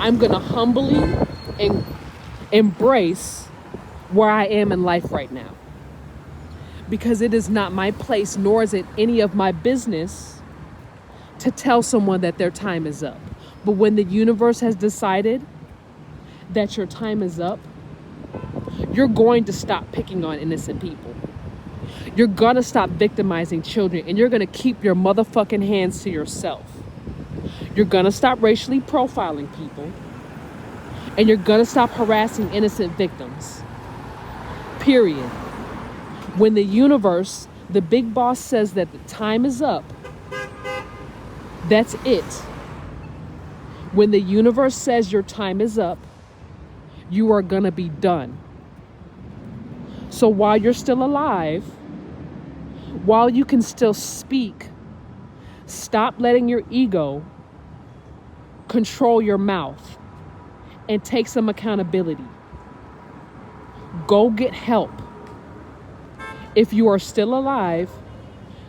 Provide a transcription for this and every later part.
I'm going to humbly and embrace where I am in life right now. Because it is not my place, nor is it any of my business to tell someone that their time is up. But when the universe has decided that your time is up, you're going to stop picking on innocent people. You're going to stop victimizing children, and you're going to keep your motherfucking hands to yourself. You're going to stop racially profiling people, and you're going to stop harassing innocent victims. Period. When the universe, the big boss, says that the time is up, that's it. When the universe says your time is up, you are going to be done. So while you're still alive, while you can still speak, stop letting your ego control your mouth and take some accountability. Go get help. If you are still alive,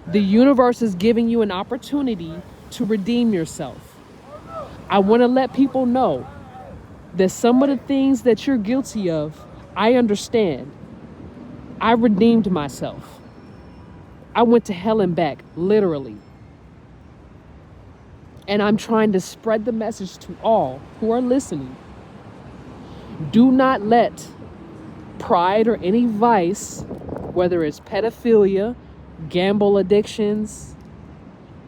the universe is giving you an opportunity to redeem yourself. I want to let people know that some of the things that you're guilty of, I understand. I redeemed myself. I went to hell and back, literally. And I'm trying to spread the message to all who are listening. Do not let pride or any vice, whether it's pedophilia, gamble addictions,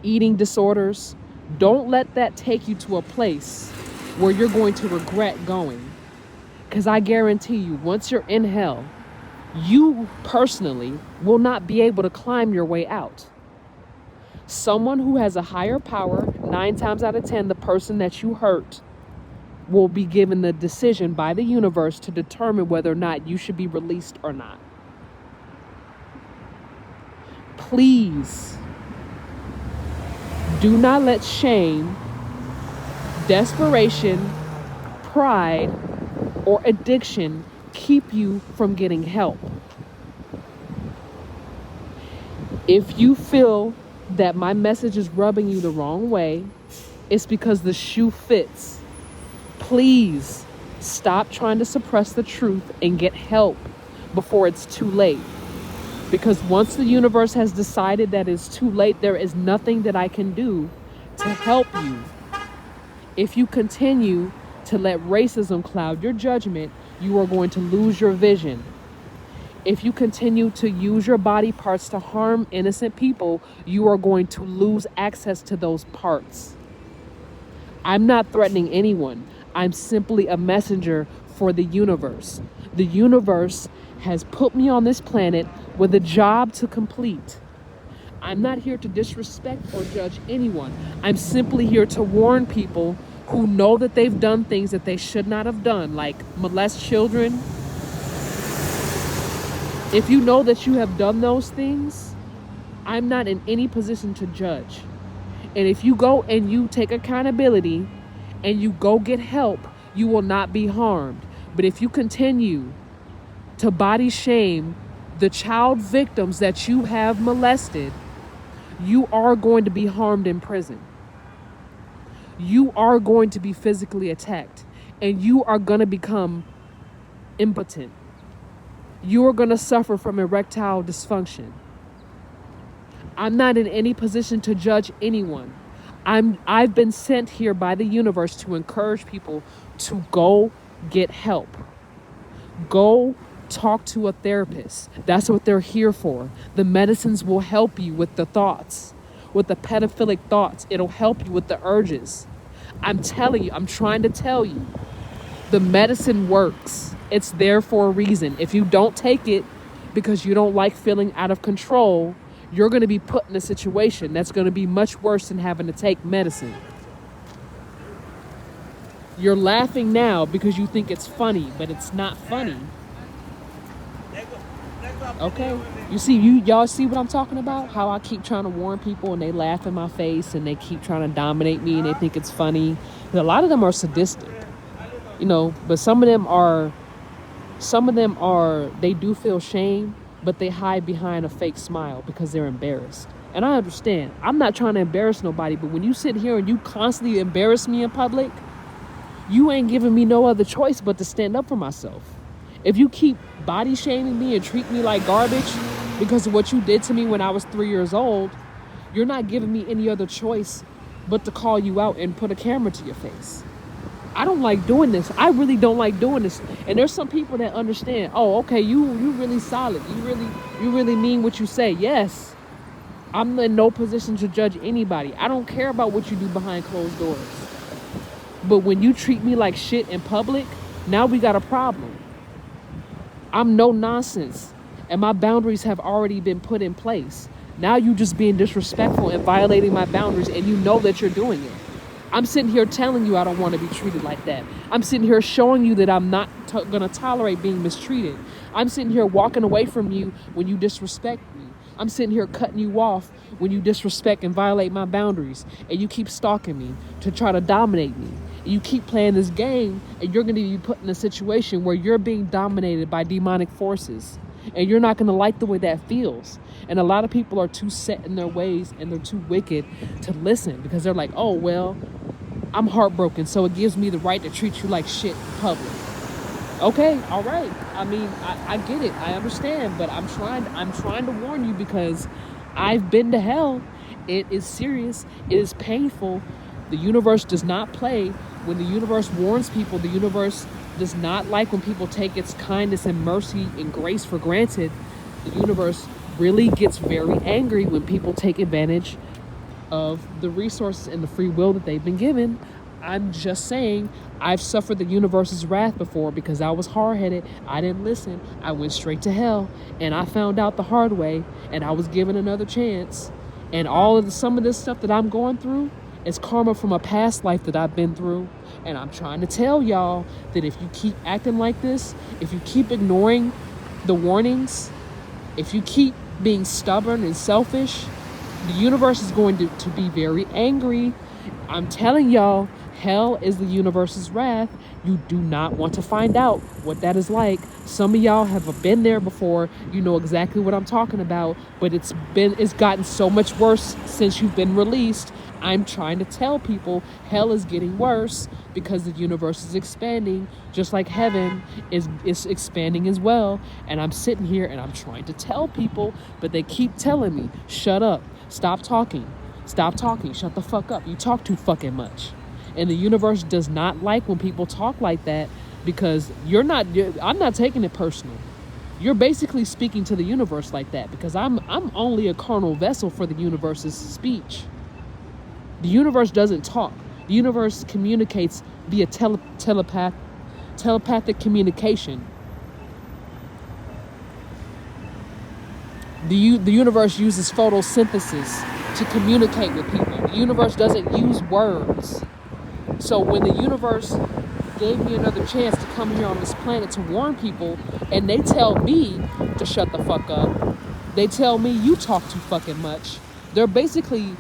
eating disorders, don't let that take you to a place where you're going to regret going. Because I guarantee you, once you're in hell, you personally will not be able to climb your way out. Someone who has a higher power, 9 times out of 10, the person that you hurt, will be given the decision by the universe to determine whether or not you should be released or not. Please do not let shame, desperation, pride, or addiction keep you from getting help. If you feel that my message is rubbing you the wrong way, it's because the shoe fits. Please stop trying to suppress the truth and get help before it's too late. Because once the universe has decided that it's too late, there is nothing that I can do to help you. If you continue to let racism cloud your judgment, you are going to lose your vision. If you continue to use your body parts to harm innocent people, you are going to lose access to those parts. I'm not threatening anyone. I'm simply a messenger for the universe. The universe has put me on this planet with a job to complete. I'm not here to disrespect or judge anyone. I'm simply here to warn people who know that they've done things that they should not have done, like molest children. If you know that you have done those things, I'm not in any position to judge. And if you go and you take accountability and you go get help, you will not be harmed. But if you continue to body shame the child victims that you have molested, you are going to be harmed in prison. You are going to be physically attacked, and you are going to become impotent. You are going to suffer from erectile dysfunction. I'm not in any position to judge anyone. I've been sent here by the universe to encourage people to go get help. Go talk to a therapist. That's what they're here for. The medicines will help you with the thoughts, with the pedophilic thoughts. It'll help you with the urges. I'm telling you, I'm trying to tell you, the medicine works. It's there for a reason. If you don't take it because you don't like feeling out of control, you're going to be put in a situation that's going to be much worse than having to take medicine. You're laughing now because you think it's funny, but it's not funny. Okay? Y'all see what I'm talking about? How I keep trying to warn people and they laugh in my face and they keep trying to dominate me and they think it's funny. And a lot of them are sadistic, but some of them are, they do feel shame, but they hide behind a fake smile because they're embarrassed. And I understand. I'm not trying to embarrass nobody, but when you sit here and you constantly embarrass me in public, you ain't giving me no other choice but to stand up for myself. If you keep body shaming me and treat me like garbage because of what you did to me when I was 3 years old, you're not giving me any other choice but to call you out and put a camera to your face. I don't like doing this. I really don't like doing this. And there's some people that understand, oh, okay, you really solid. You really mean what you say. Yes. I'm in no position to judge anybody. I don't care about what you do behind closed doors. But when you treat me like shit in public, now we got a problem. I'm no nonsense. And my boundaries have already been put in place. Now you just being disrespectful and violating my boundaries, and you know that you're doing it. I'm sitting here telling you I don't want to be treated like that. I'm sitting here showing you that I'm not going to tolerate being mistreated. I'm sitting here walking away from you when you disrespect me. I'm sitting here cutting you off when you disrespect and violate my boundaries. And you keep stalking me to try to dominate me. And you keep playing this game, and you're going to be put in a situation where you're being dominated by demonic forces. And you're not going to like the way that feels. And a lot of people are too set in their ways and they're too wicked to listen, because they're like, oh, well, I'm heartbroken, so it gives me the right to treat you like shit in public. Okay, all right. I mean, I get it. I understand. But I'm trying to warn you, because I've been to hell. It is serious. It is painful. The universe does not play. When the universe warns people, the universe does not like when people take its kindness and mercy and grace for granted. The universe really gets very angry when people take advantage of the resources and the free will that they've been given. I'm just saying, I've suffered the universe's wrath before because I was hard-headed. I didn't listen. I went straight to hell, and I found out the hard way, and I was given another chance. And some of this stuff that I'm going through is karma from a past life that I've been through. And I'm trying to tell y'all that if you keep acting like this, if you keep ignoring the warnings, if you keep being stubborn and selfish, the universe is going to be very angry. I'm telling y'all, hell is the universe's wrath. You do not want to find out what that is like. Some of y'all have been there before. You know exactly what I'm talking about. But it's gotten so much worse since you've been released. I'm trying to tell people hell is getting worse because the universe is expanding, just like heaven is expanding as well. And I'm sitting here and I'm trying to tell people, but they keep telling me, shut up, stop talking, shut the fuck up. You talk too fucking much. And the universe does not like when people talk like that, because I'm not taking it personal. You're basically speaking to the universe like that, because I'm only a carnal vessel for the universe's speech. The universe doesn't talk. The universe communicates via telepathic communication. The universe uses photosynthesis to communicate with people. The universe doesn't use words. So when the universe gave me another chance to come here on this planet to warn people, and they tell me to shut the fuck up, they tell me you talk too fucking much, they're basically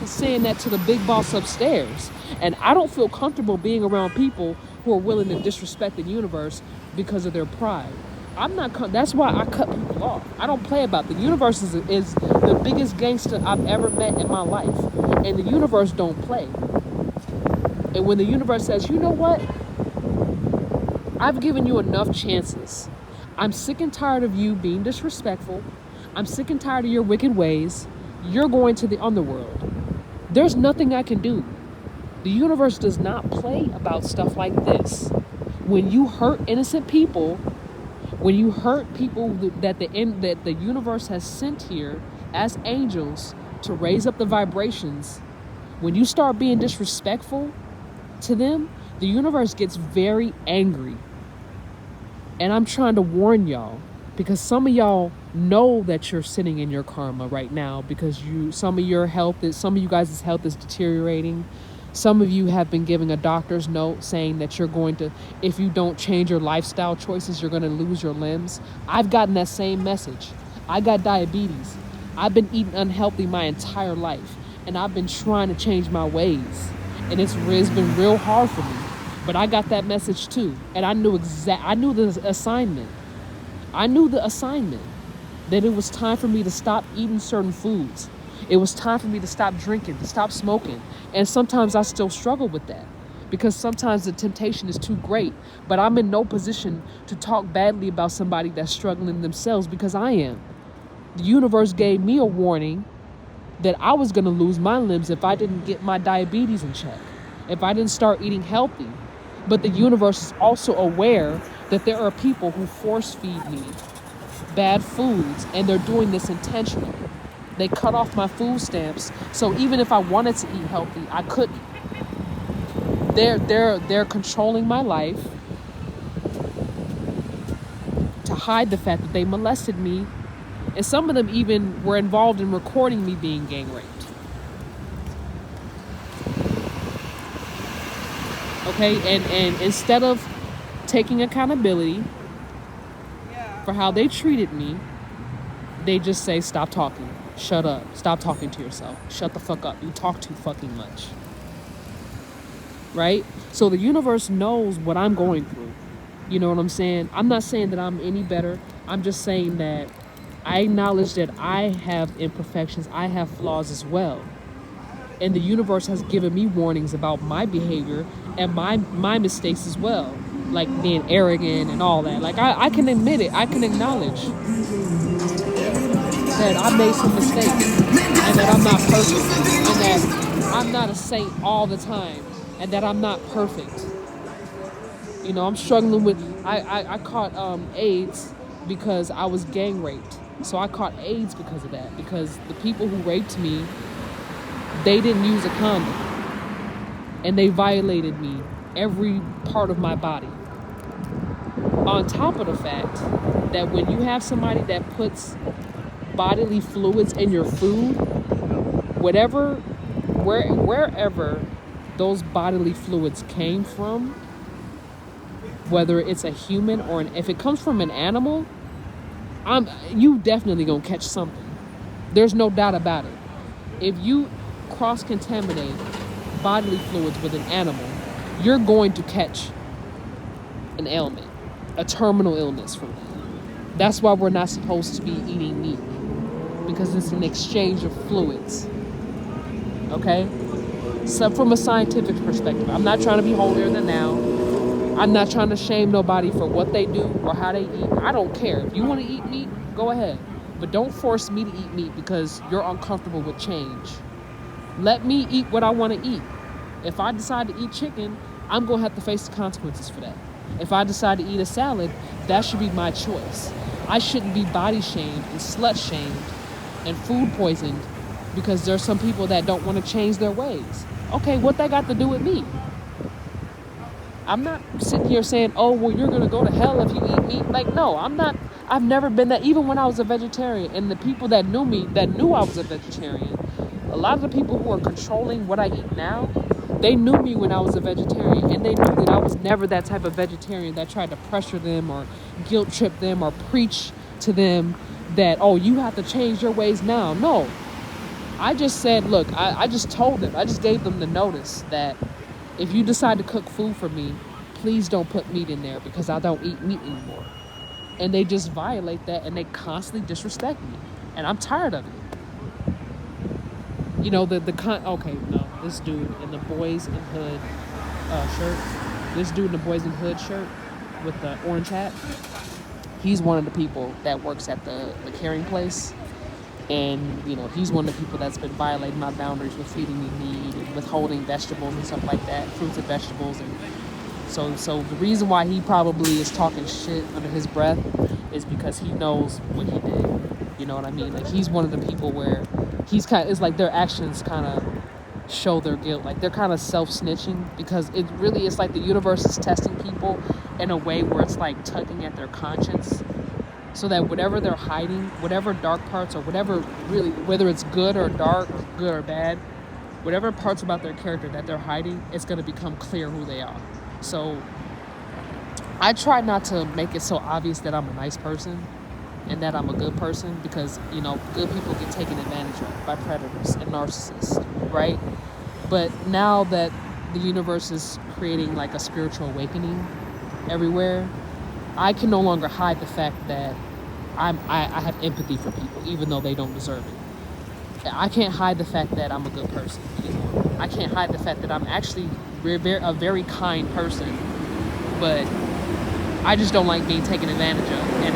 saying that to the big boss upstairs. And I don't feel comfortable being around people who are willing to disrespect the universe because of their pride. That's why I cut people off. I don't play about the universe. Is the biggest gangster I've ever met in my life, and the universe don't play. And when the universe says, you know what, I've given you enough chances. I'm sick and tired of you being disrespectful. I'm sick and tired of your wicked ways. You're going to the underworld. There's nothing I can do. The universe does not play about stuff like this. When you hurt innocent people, when you hurt people that the universe has sent here as angels to raise up the vibrations, when you start being disrespectful to them, the universe gets very angry. And I'm trying to warn y'all, because some of y'all know that you're sitting in your karma right now, because some of you guys' health is deteriorating. Some of you have been giving a doctor's note saying that you're going to, if you don't change your lifestyle choices, you're going to lose your limbs. I've gotten that same message. I got diabetes. I've been eating unhealthy my entire life, and I've been trying to change my ways, and it's been real hard for me. But I got that message too, and I knew the assignment. I knew the assignment, that it was time for me to stop eating certain foods. It was time for me to stop drinking, to stop smoking. And sometimes I still struggle with that. because sometimes the temptation is too great. But I'm in no position to talk badly about somebody that's struggling themselves, because I am. The universe gave me a warning that I was going to lose my limbs if I didn't get my diabetes in check, if I didn't start eating healthy. But the universe is also aware that there are people who force feed me bad foods, and they're doing this intentionally. They cut off my food stamps, so even if I wanted to eat healthy, I couldn't. They're controlling my life to hide the fact that they molested me, and some of them even were involved in recording me being gang raped. Okay, and instead of taking accountability for how they treated me, they just say, stop talking, shut up, stop talking to yourself, shut the fuck up, you talk too fucking much. Right? So the universe knows what I'm going through. You know what I'm saying? I'm not saying that I'm any better. I'm just saying that I acknowledge that I have imperfections, I have flaws as well. And the universe has given me warnings about my behavior and my mistakes as well. Like being arrogant and all that. Like I can admit it. I can acknowledge that I made some mistakes and that I'm not perfect and that I'm not a saint all the time and that I'm not perfect. You know, I'm struggling with, I caught AIDS because I was gang raped. So I caught AIDS because of that, because the people who raped me, they didn't use a condom and they violated me, every part of my body. On top of the fact that when you have somebody that puts bodily fluids in your food, wherever those bodily fluids came from, whether it's a human or if it comes from an animal, you definitely gonna catch something. There's no doubt about it. If you cross-contaminate bodily fluids with an animal, you're going to catch an ailment, a terminal illness from that. That's why we're not supposed to be eating meat, because it's an exchange of fluids. Okay? So from a scientific perspective, I'm not trying to be holier than thou. I'm not trying to shame nobody for what they do or how they eat. I don't care. If you want to eat meat, go ahead. But don't force me to eat meat because you're uncomfortable with change. Let me eat what I want to eat. If I decide to eat chicken, I'm going to have to face the consequences for that. If I decide to eat a salad, that should be my choice. I shouldn't be body shamed and slut shamed and food poisoned because there's some people that don't want to change their ways. Okay, what that got to do with me? I'm not sitting here saying, oh, well, you're going to go to hell if you eat meat. Like, no, I'm not. I've never been that. Even when I was a vegetarian, and the people that knew me, that knew I was a vegetarian, a lot of the people who are controlling what I eat now, they knew me when I was a vegetarian, and they knew that I was never that type of vegetarian that tried to pressure them or guilt trip them or preach to them that, oh, you have to change your ways now. No. I just said, look, I just told them, I just gave them the notice that if you decide to cook food for me, please don't put meat in there because I don't eat meat anymore. And they just violate that and they constantly disrespect me. And I'm tired of it. You know, this dude in the Boys in Hood shirt, this dude in the Boys in Hood shirt with the orange hat, he's one of the people that works at the caring place. And, you know, he's one of the people that's been violating my boundaries with feeding me meat and withholding vegetables and stuff like that, fruits and vegetables. And so the reason why he probably is talking shit under his breath is because he knows what he did. You know what I mean? Like, he's one of the people where it's like their actions kind of show their guilt. Like, they're kind of self-snitching because it's like the universe is testing people in a way where it's like tugging at their conscience. So that whatever they're hiding, whatever dark parts or whatever really, whether it's good or dark, good or bad, whatever parts about their character that they're hiding, it's going to become clear who they are. So I try not to make it so obvious that I'm a nice person and that I'm a good person because, you know, good people get taken advantage of by predators and narcissists, right? But now that the universe is creating like a spiritual awakening everywhere, I can no longer hide the fact that I have empathy for people, even though they don't deserve it. I can't hide the fact that I'm a good person anymore. I can't hide the fact that I'm actually a very kind person, but I just don't like being taken advantage of. And